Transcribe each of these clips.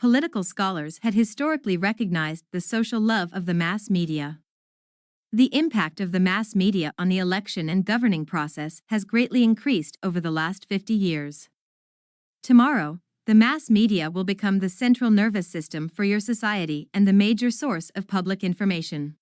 political scholars had historically recognized the social love of the mass media. The impact of the mass media on the election and governing process has greatly increased over the last 50 years. Tomorrow, the mass media will become the central nervous system for your society and the major source of public information.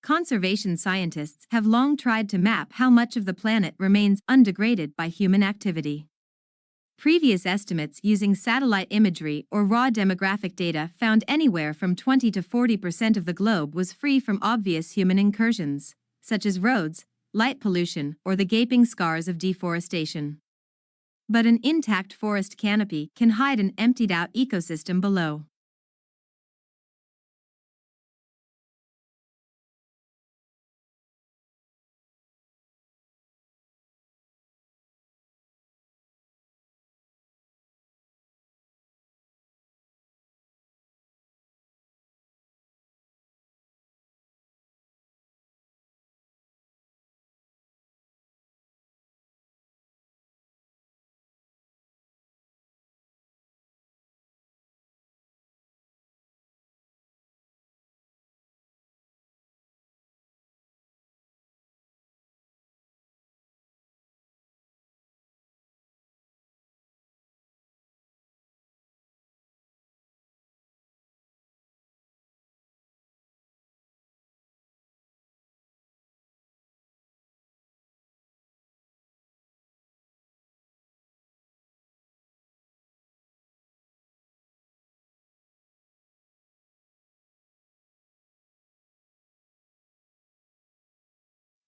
Conservation scientists have long tried to map how much of the planet remains undegraded by human activity. Previous estimates using satellite imagery or raw demographic data found anywhere from 20 to 40% of the globe was free from obvious human incursions, such as roads, light pollution, or the gaping scars of deforestation. But an intact forest canopy can hide an emptied-out ecosystem below.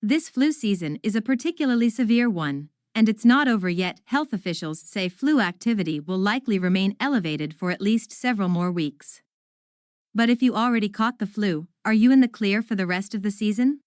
This flu season is a particularly severe one, and it's not over yet. Health officials say flu activity will likely remain elevated for at least several more weeks. But if you already caught the flu, are you in the clear for the rest of the season?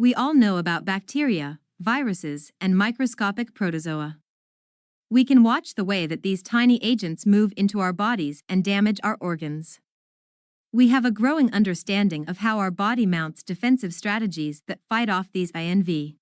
We all know about bacteria, viruses, and microscopic protozoa. We can watch the way that these tiny agents move into our bodies and damage our organs. We have a growing understanding of how our body mounts defensive strategies that fight off these INV.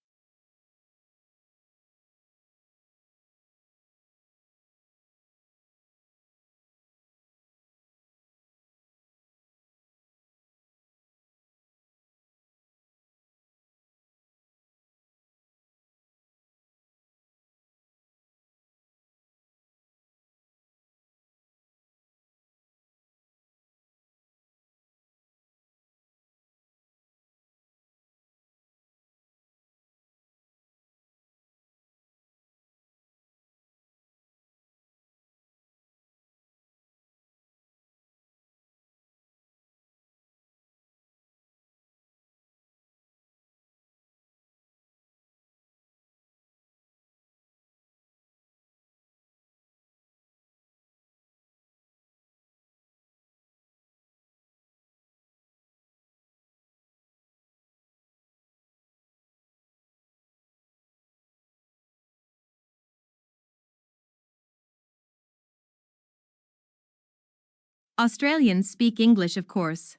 Australians speak English, of course.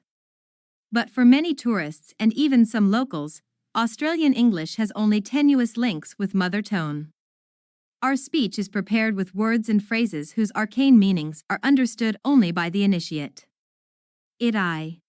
But for many tourists and even some locals, Australian English has only tenuous links with mother tongue. Our speech is prepared with words and phrases whose arcane meanings are understood only by the initiate. I.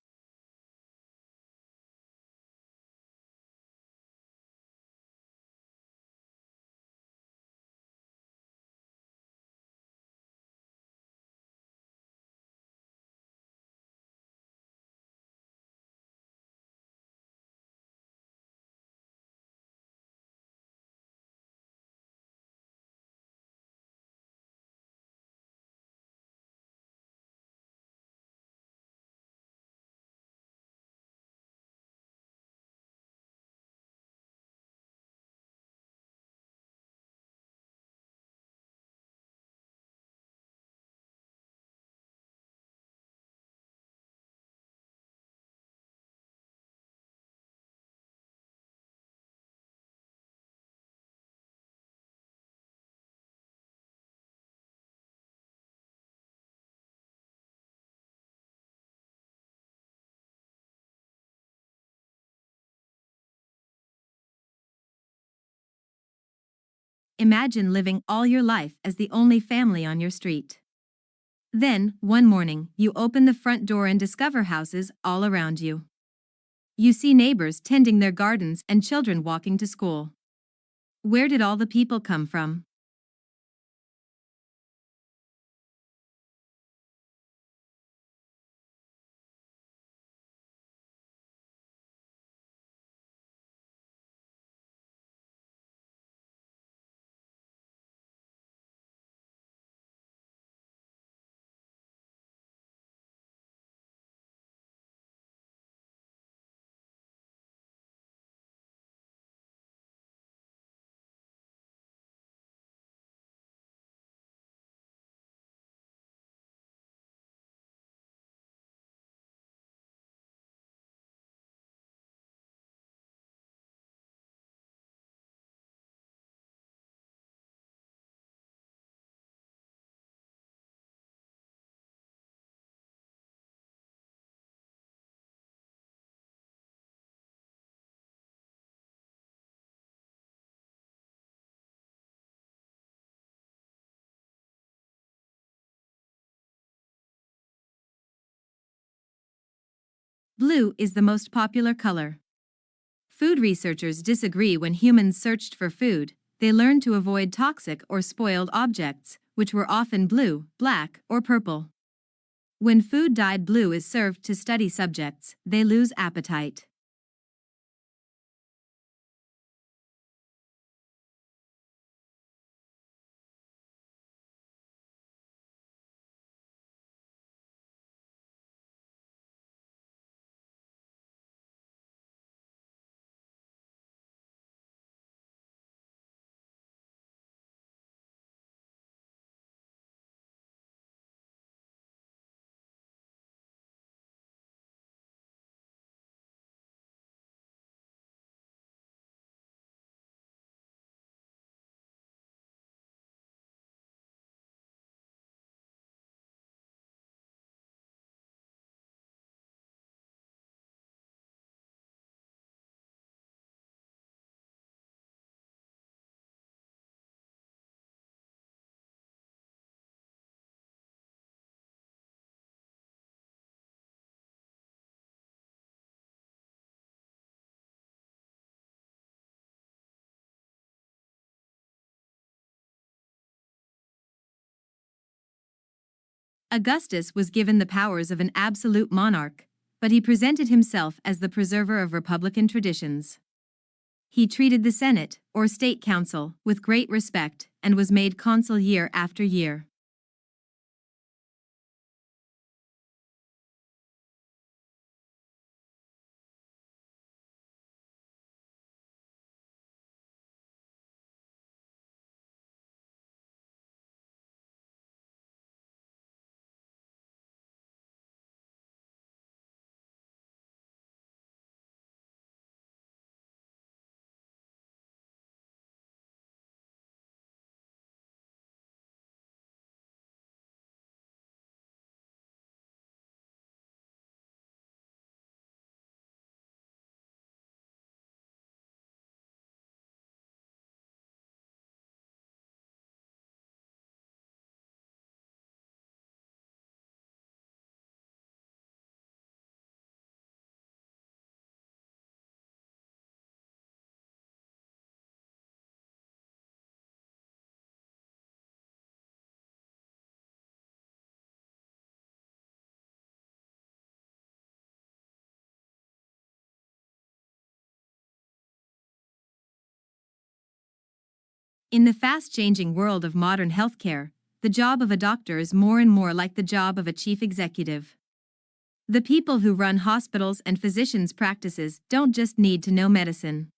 Imagine living all your life as the only family on your street. Then, one morning, you open the front door and discover houses all around you. You see neighbors tending their gardens and children walking to school. Where did all the people come from? Blue is the most popular color. Food researchers disagree. When humans searched for food, they learned to avoid toxic or spoiled objects, which were often blue, black, or purple. When food dyed blue is served to study subjects, they lose appetite. Augustus was given the powers of an absolute monarch, but he presented himself as the preserver of republican traditions. He treated the Senate, or State Council, with great respect and was made consul year after year. In the fast-changing world of modern healthcare, the job of a doctor is more and more like the job of a chief executive. The people who run hospitals and physicians' practices don't just need to know medicine.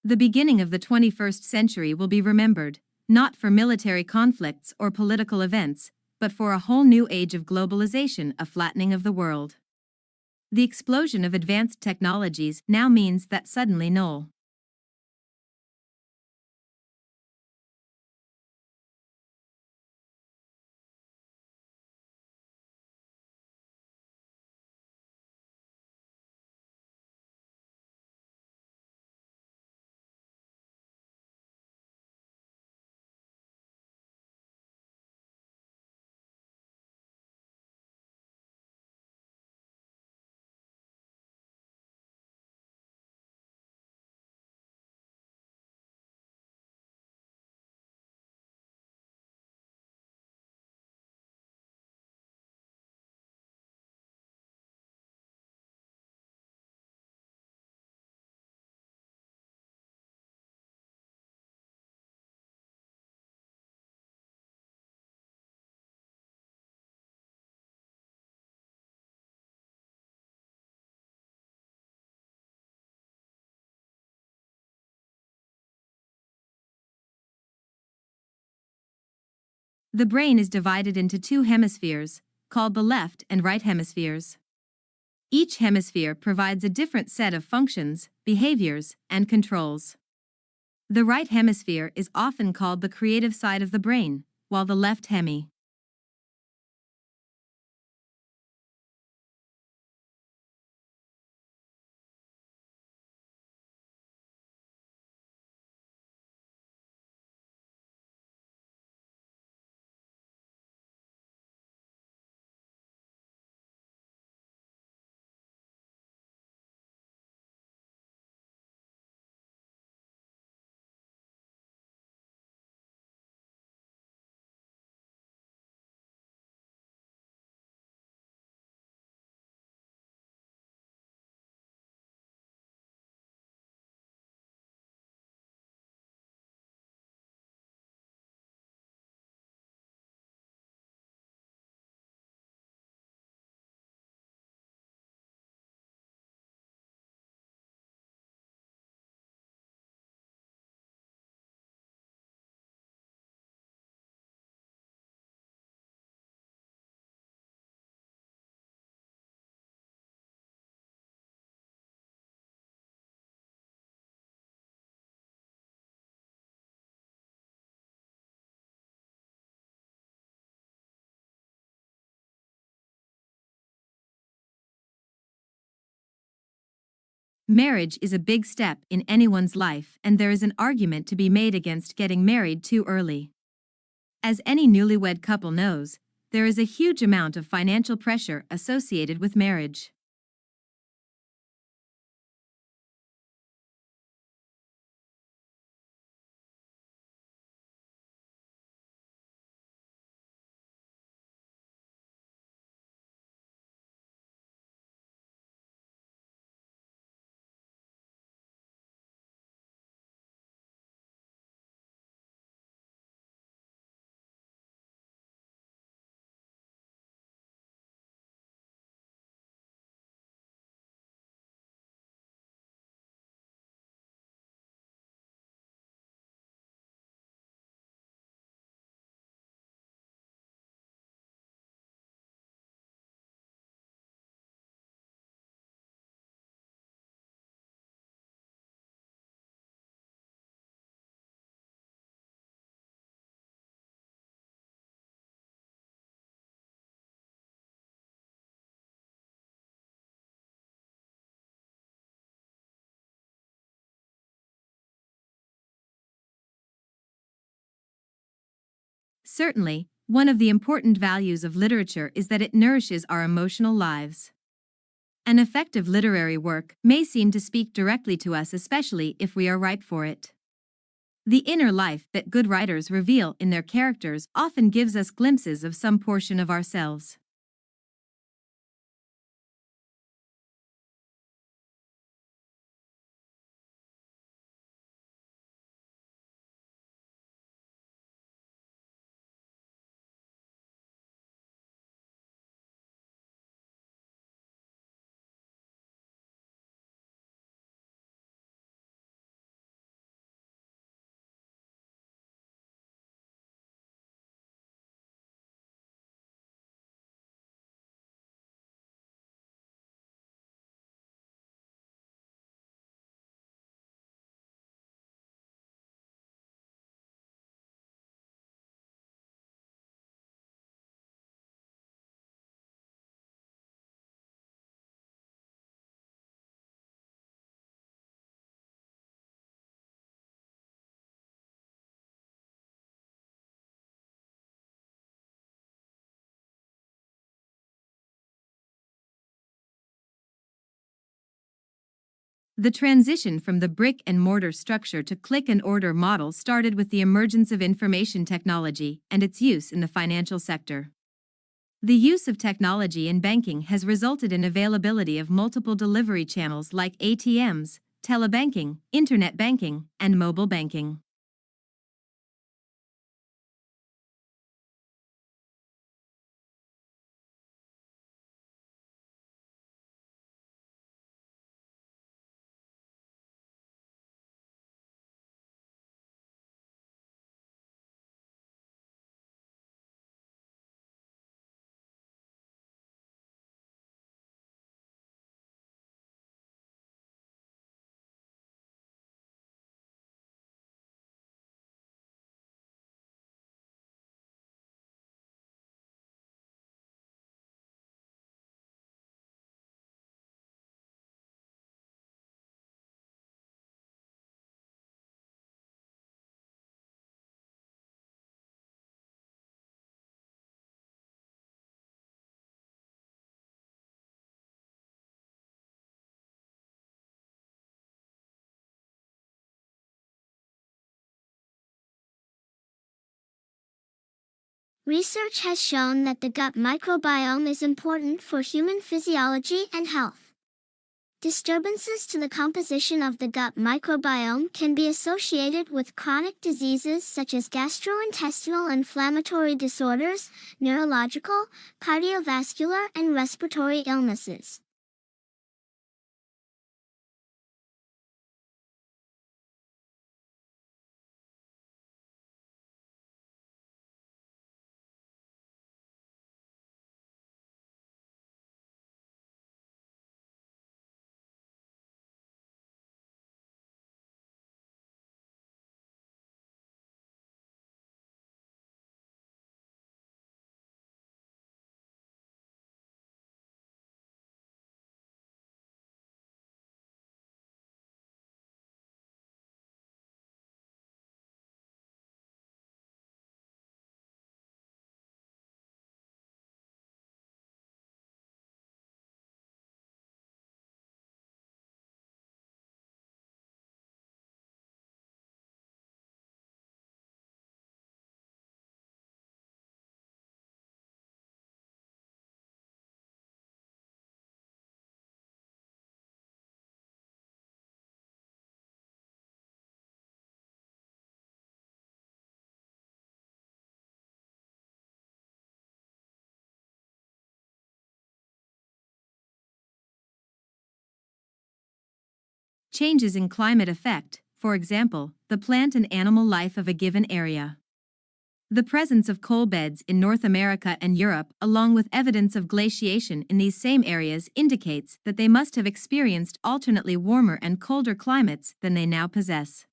The beginning of the 21st century will be remembered, not for military conflicts or political events, but for a whole new age of globalization, a flattening of the world. The explosion of advanced technologies now means that suddenly no. The brain is divided into two hemispheres, called the left and right hemispheres. Each hemisphere provides a different set of functions, behaviors, and controls. The right hemisphere is often called the creative side of the brain, while the left hemi Marriage is a big step in anyone's life, and there is an argument to be made against getting married too early. As any newlywed couple knows, there is a huge amount of financial pressure associated with marriage. Certainly, one of the important values of literature is that it nourishes our emotional lives. An effective literary work may seem to speak directly to us, especially if we are ripe for it. The inner life that good writers reveal in their characters often gives us glimpses of some portion of ourselves. The transition from the brick and mortar structure to click and order model started with the emergence of information technology and its use in the financial sector. The use of technology in banking has resulted in availability of multiple delivery channels like ATMs, telebanking, internet banking, and mobile banking. Research has shown that the gut microbiome is important for human physiology and health. Disturbances to the composition of the gut microbiome can be associated with chronic diseases such as gastrointestinal inflammatory disorders, neurological, cardiovascular, and respiratory illnesses. Changes in climate affect, for example, the plant and animal life of a given area. The presence of coal beds in North America and Europe, along with evidence of glaciation in these same areas, indicates that they must have experienced alternately warmer and colder climates than they now possess.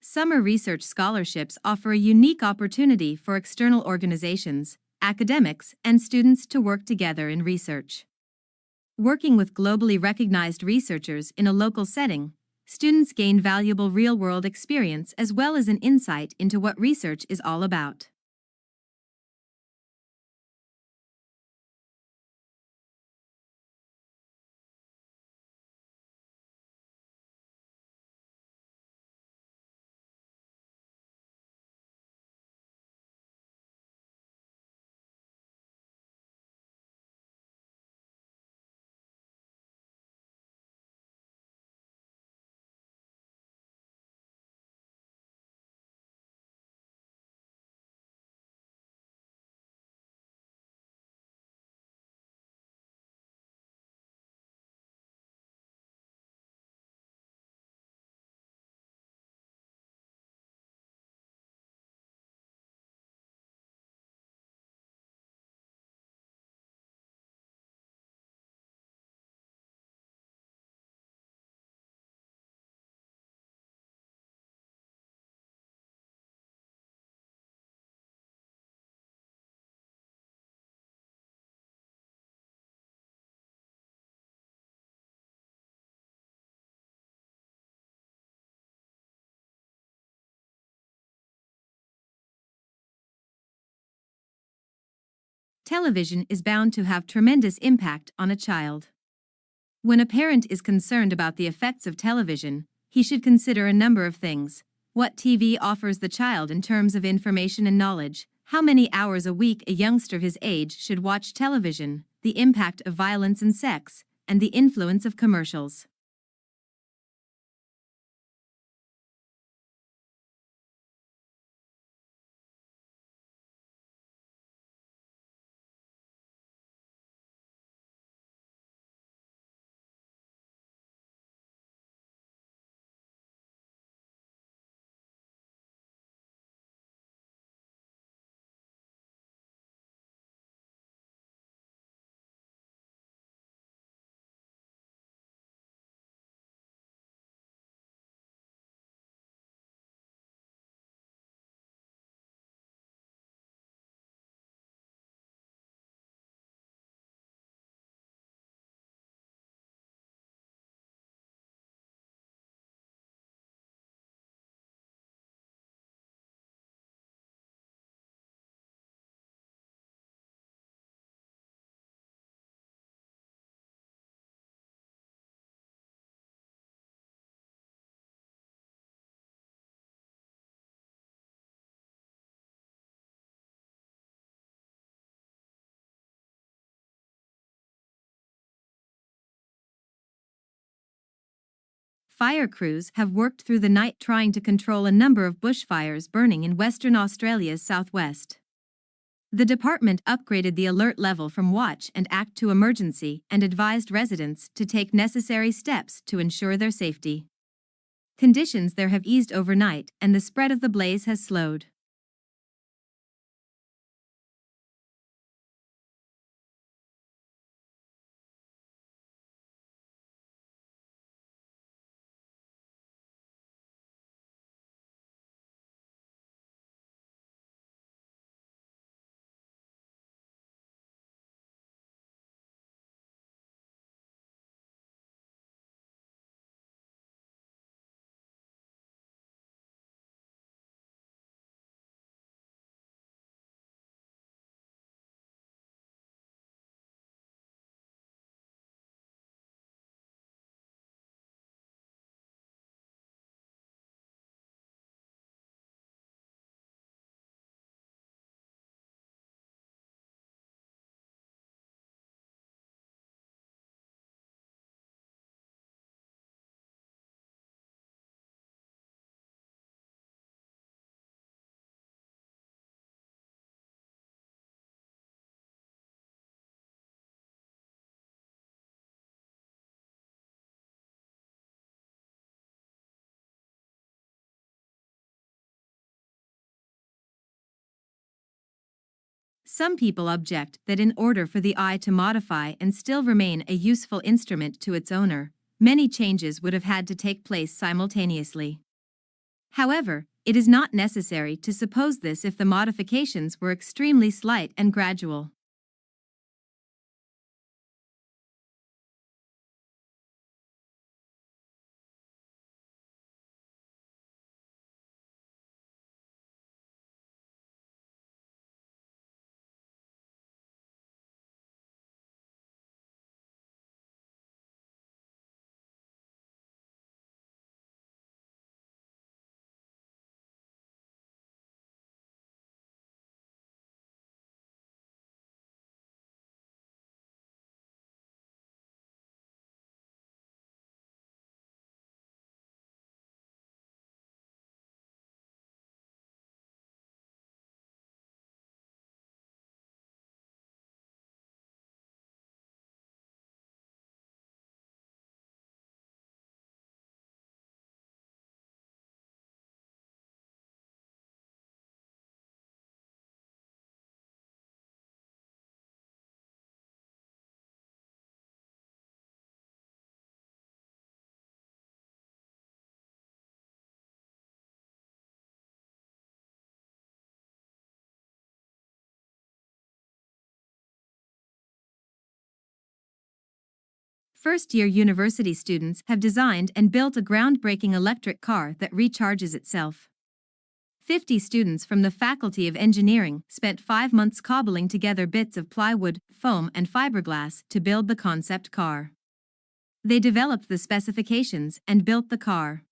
Summer research scholarships offer a unique opportunity for external organizations, academics, and students to work together in research. Working with globally recognized researchers in a local setting, students gain valuable real-world experience as well as an insight into what research is all about. Television is bound to have tremendous impact on a child. When a parent is concerned about the effects of television, he should consider a number of things: what TV offers the child in terms of information and knowledge, how many hours a week a youngster his age should watch television, the impact of violence and sex, and the influence of commercials. Fire crews have worked through the night trying to control a number of bushfires burning in Western Australia's southwest. The department upgraded the alert level from watch and act to emergency and advised residents to take necessary steps to ensure their safety. Conditions there have eased overnight and the spread of the blaze has slowed. Some people object that in order for the eye to modify and still remain a useful instrument to its owner, many changes would have had to take place simultaneously. However, it is not necessary to suppose this if the modifications were extremely slight and gradual. First-year university students have designed and built a groundbreaking electric car that recharges itself. 50 students from the Faculty of Engineering spent 5 months cobbling together bits of plywood, foam, and fiberglass to build the concept car. They developed the specifications and built the car.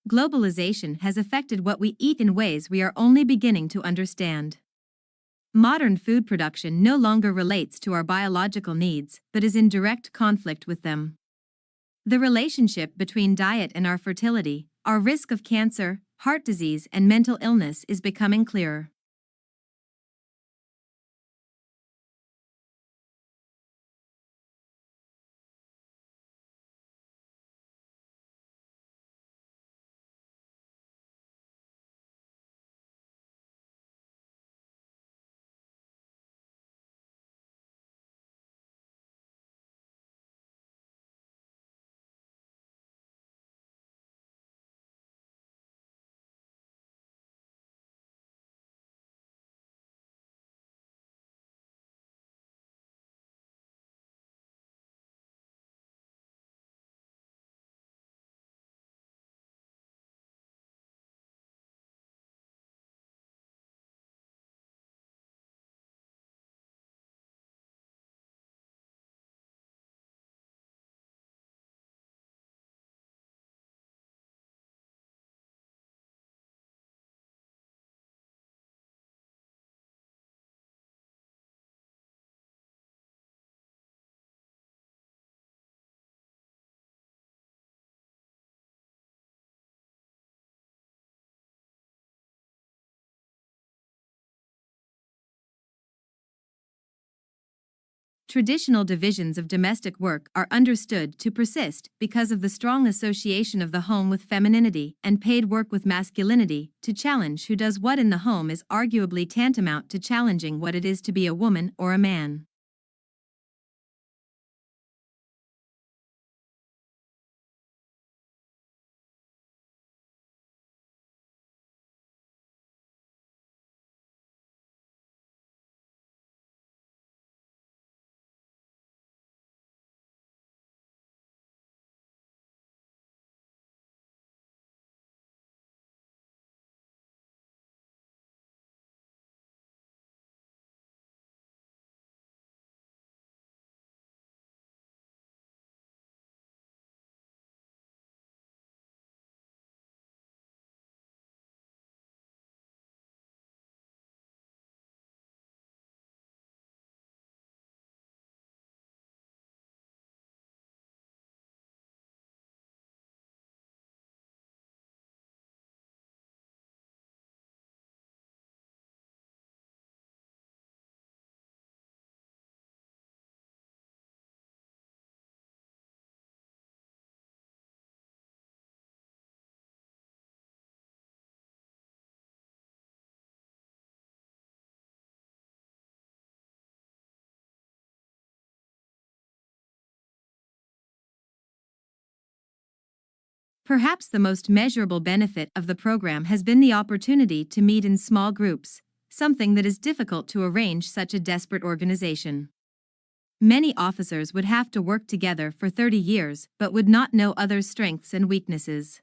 Globalization has affected what we eat in ways we are only beginning to understand. Modern food production no longer relates to our biological needs, but is in direct conflict with them. The relationship between diet and our fertility, our risk of cancer, heart disease, and mental illness is becoming clearer. Traditional divisions of domestic work are understood to persist because of the strong association of the home with femininity and paid work with masculinity. To challenge who does what in the home is arguably tantamount to challenging what it is to be a woman or a man. Perhaps the most measurable benefit of the program has been the opportunity to meet in small groups, something that is difficult to arrange such a desperate organization. Many officers would have to work together for 30 years but would not know others' strengths and weaknesses.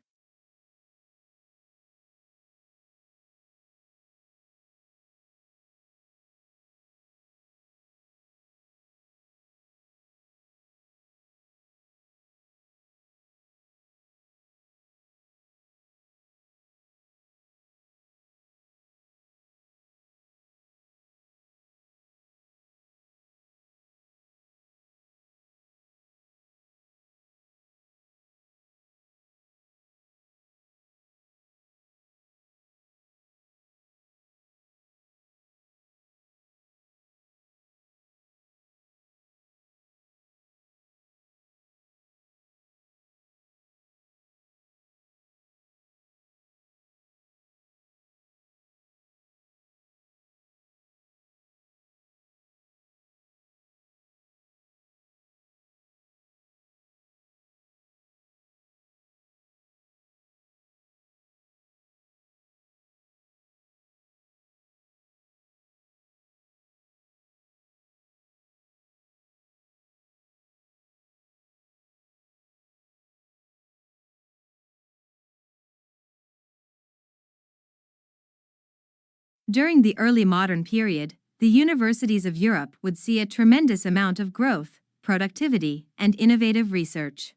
During the early modern period, the universities of Europe would see a tremendous amount of growth, productivity, and innovative research.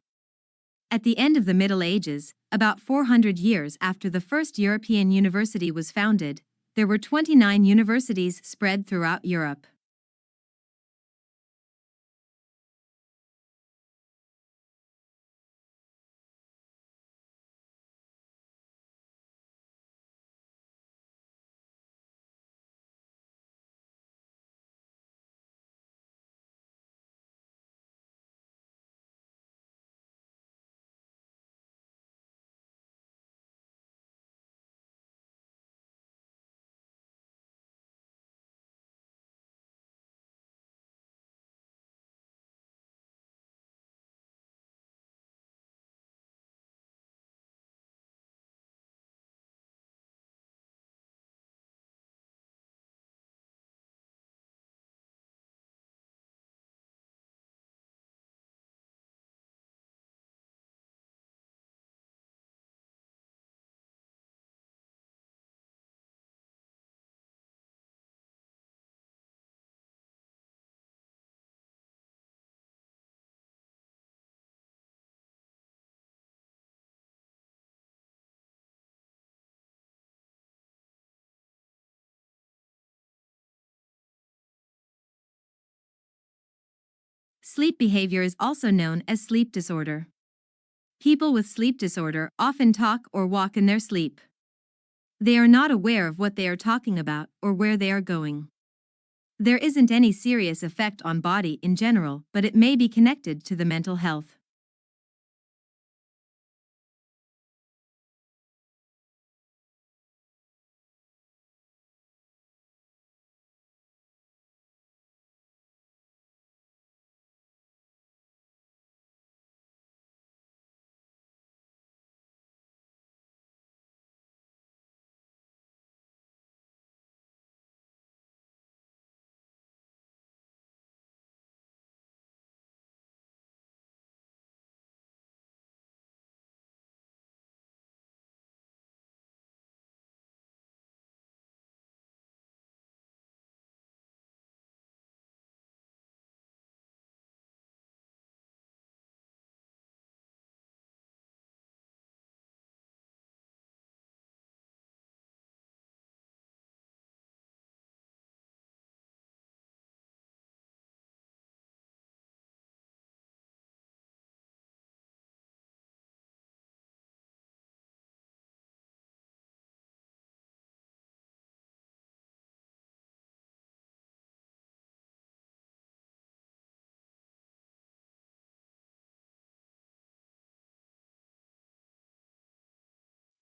At the end of the Middle Ages, about 400 years after the first European university was founded, there were 29 universities spread throughout Europe. Sleep behavior is also known as sleep disorder. People with sleep disorder often talk or walk in their sleep. They are not aware of what they are talking about or where they are going. There isn't any serious effect on body in general, but it may be connected to the mental health.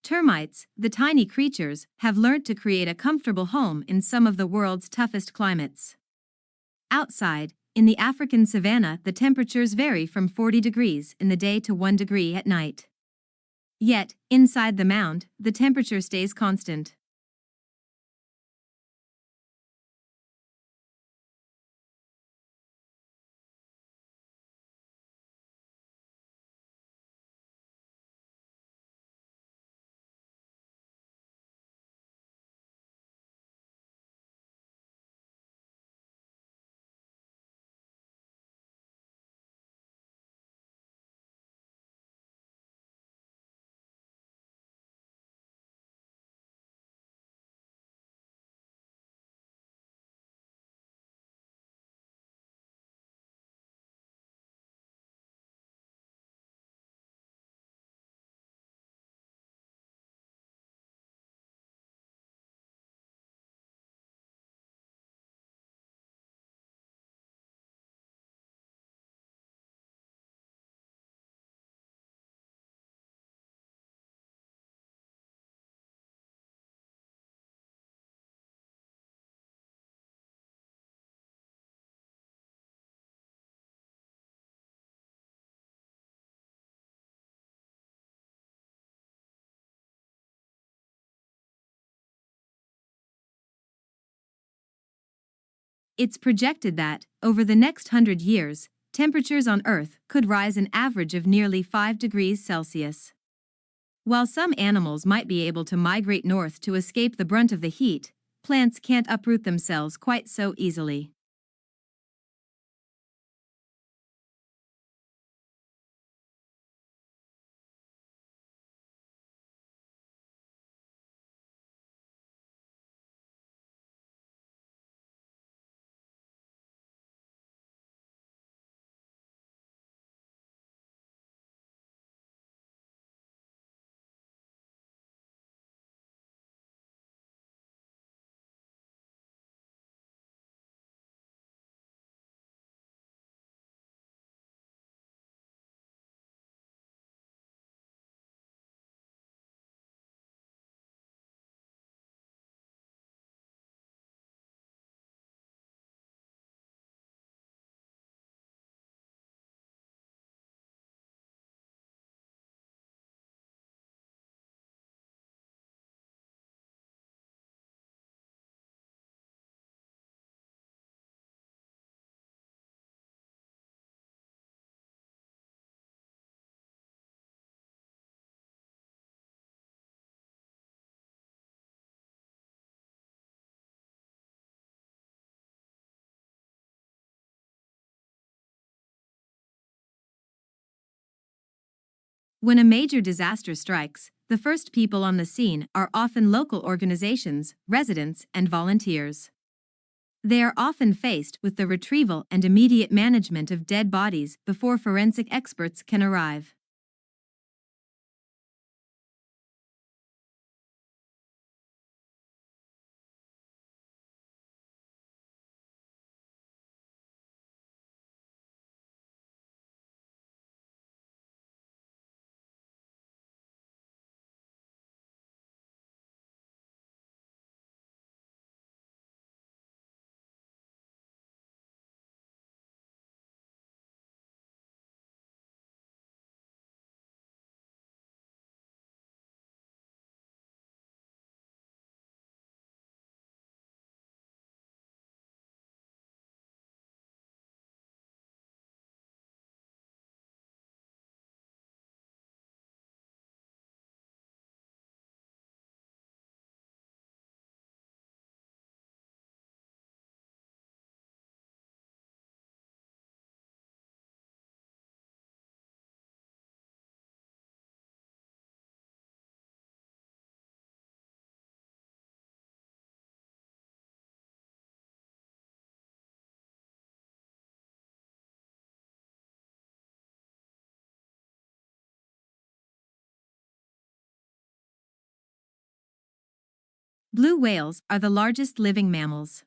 Termites, the tiny creatures, have learnt to create a comfortable home in some of the world's toughest climates. Outside, in the African savanna, the temperatures vary from 40 degrees in the day to 1 degree at night. Yet, inside the mound, the temperature stays constant. It's projected that, over the next 100 years, temperatures on Earth could rise an average of nearly 5 degrees Celsius. While some animals might be able to migrate north to escape the brunt of the heat, plants can't uproot themselves quite so easily. When a major disaster strikes, the first people on the scene are often local organizations, residents, and volunteers. They are often faced with the retrieval and immediate management of dead bodies before forensic experts can arrive. Blue whales are the largest living mammals.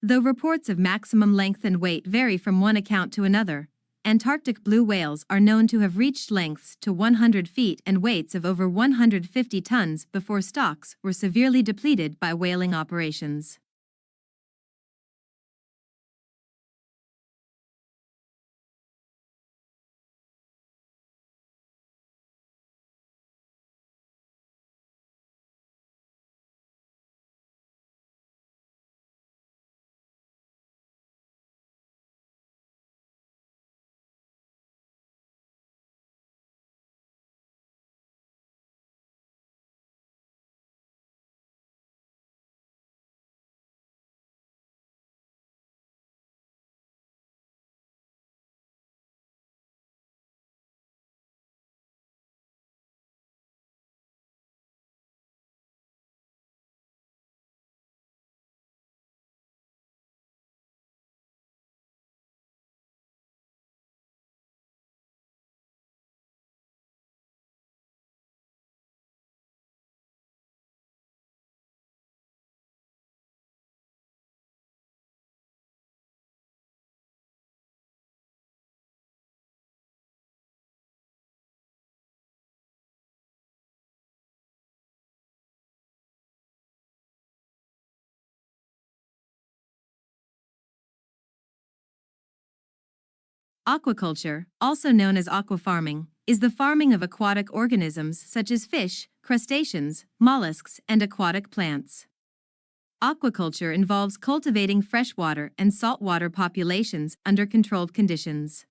Though reports of maximum length and weight vary from one account to another, Antarctic blue whales are known to have reached lengths to 100 feet and weights of over 150 tons before stocks were severely depleted by whaling operations. Aquaculture, also known as aquafarming, is the farming of aquatic organisms such as fish, crustaceans, mollusks, and aquatic plants. Aquaculture involves cultivating freshwater and saltwater populations under controlled conditions.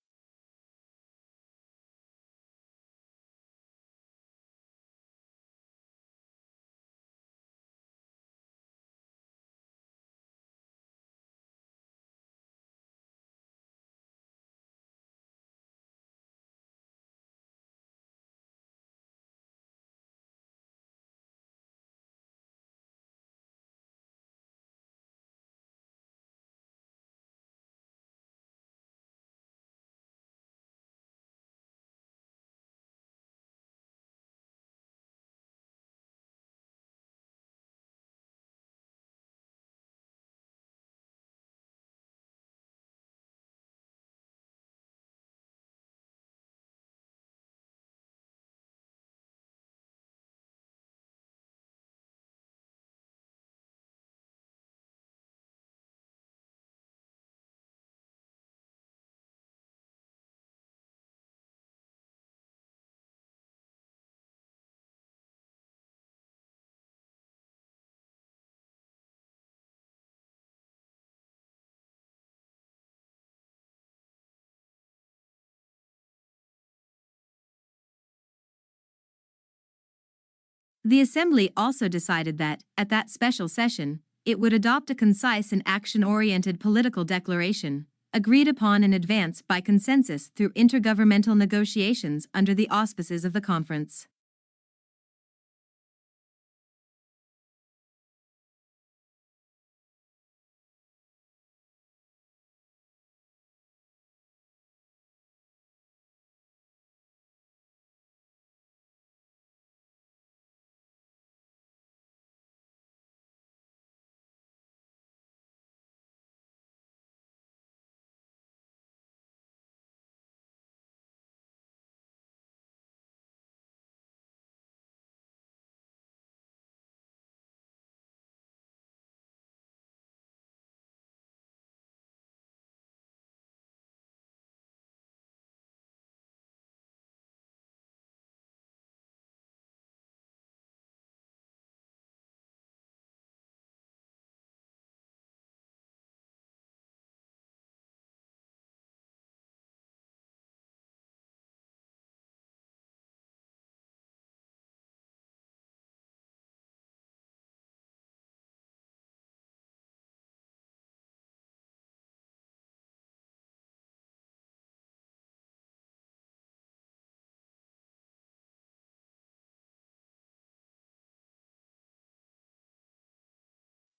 The Assembly also decided that, at that special session, it would adopt a concise and action-oriented political declaration, agreed upon in advance by consensus through intergovernmental negotiations under the auspices of the conference.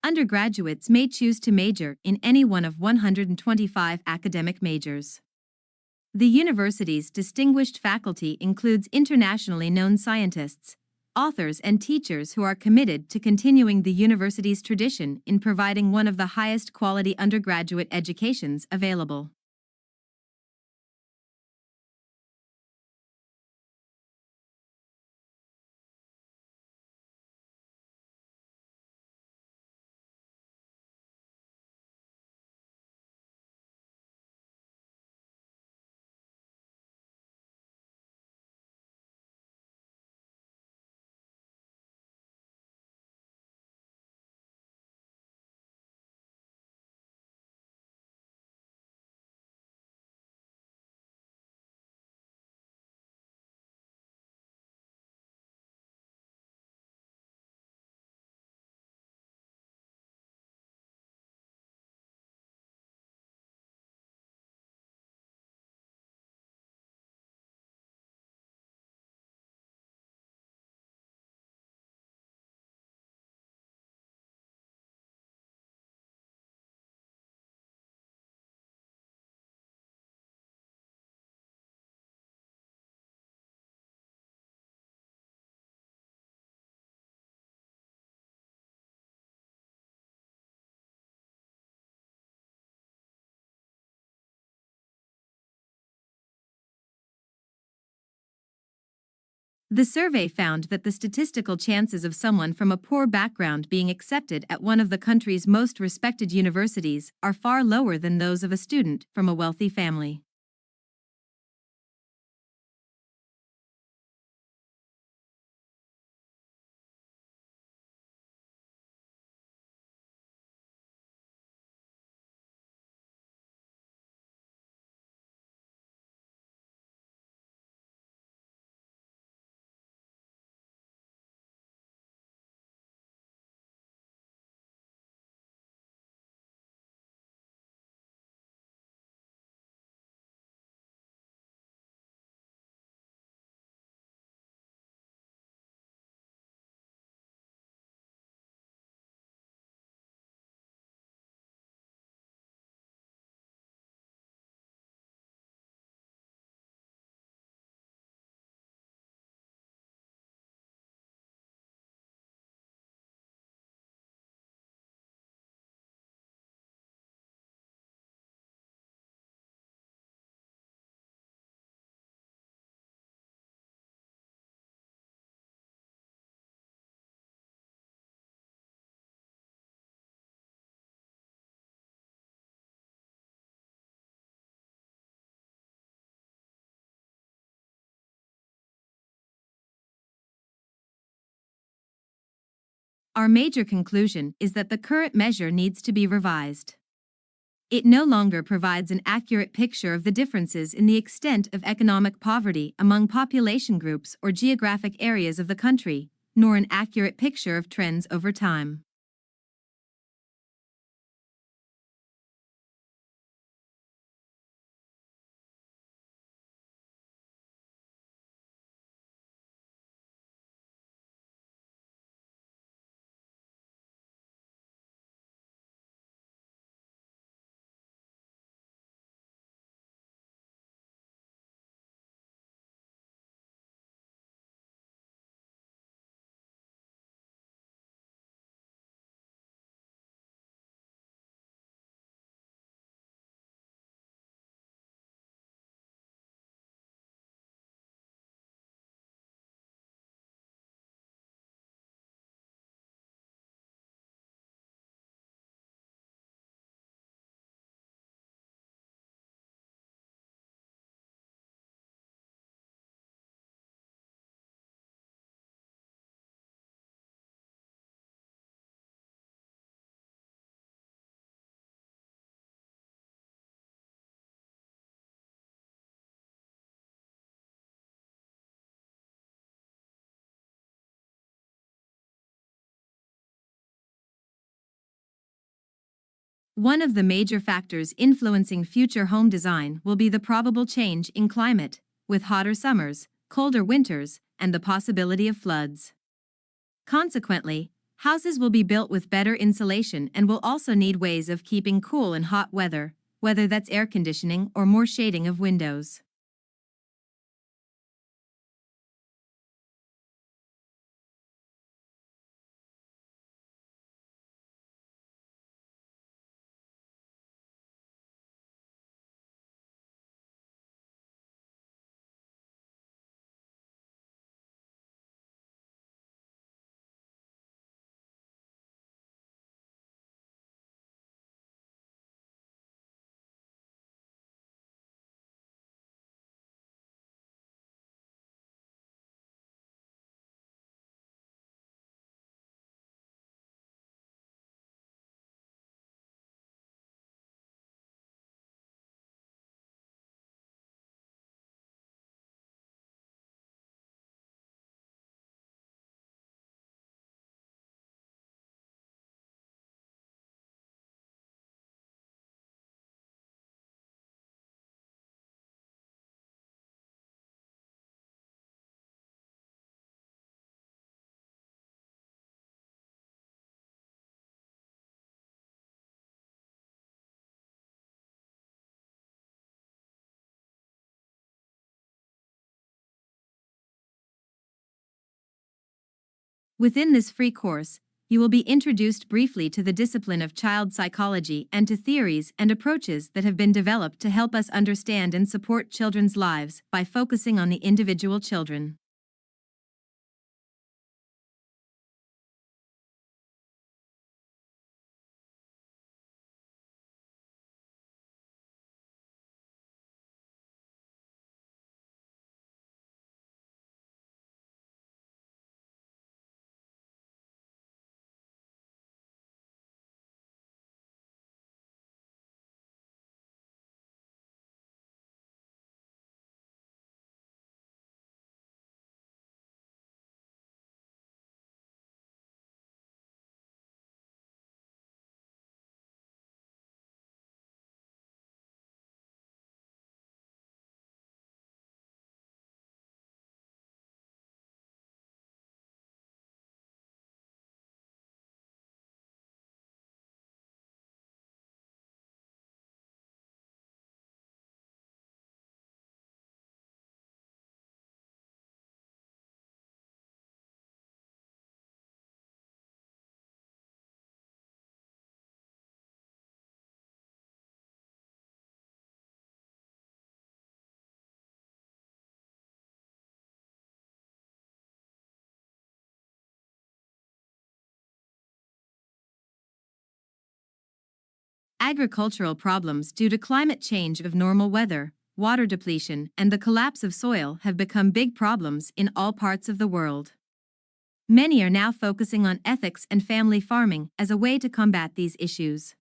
Undergraduates may choose to major in any one of 125 academic majors. The university's distinguished faculty includes internationally known scientists, authors, and teachers who are committed to continuing the university's tradition in providing one of the highest quality undergraduate educations available. The survey found that the statistical chances of someone from a poor background being accepted at one of the country's most respected universities are far lower than those of a student from a wealthy family. Our major conclusion is that the current measure needs to be revised. It no longer provides an accurate picture of the differences in the extent of economic poverty among population groups or geographic areas of the country, nor an accurate picture of trends over time. One of the major factors influencing future home design will be the probable change in climate, with hotter summers, colder winters, and the possibility of floods. Consequently, houses will be built with better insulation and will also need ways of keeping cool in hot weather, whether that's air conditioning or more shading of windows. Within this free course, you will be introduced briefly to the discipline of child psychology and to theories and approaches that have been developed to help us understand and support children's lives by focusing on the individual children. Agricultural problems due to climate change of normal weather, water depletion, and the collapse of soil have become big problems in all parts of the world. Many are now focusing on ethics and family farming as a way to combat these issues.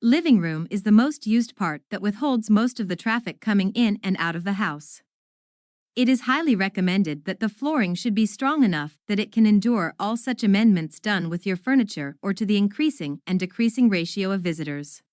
Living room is the most used part that withholds most of the traffic coming in and out of the house. It is highly recommended that the flooring should be strong enough that it can endure all such amendments done with your furniture or to the increasing and decreasing ratio of visitors.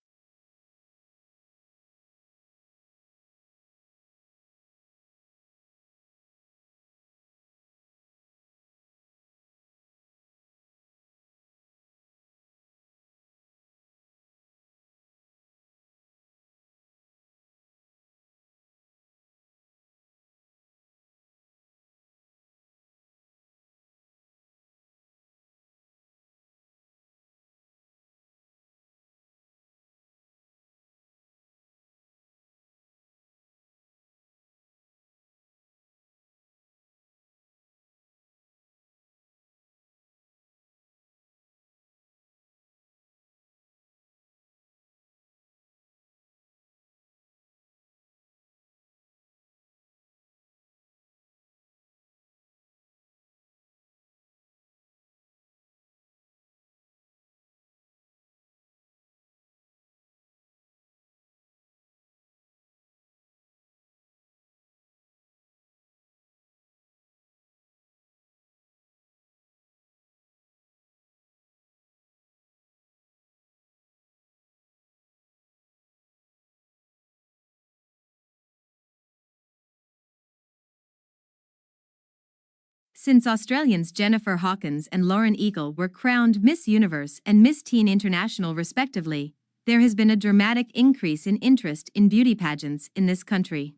Since Australians Jennifer Hawkins and Lauren Eagle were crowned Miss Universe and Miss Teen International respectively, there has been a dramatic increase in interest in beauty pageants in this country.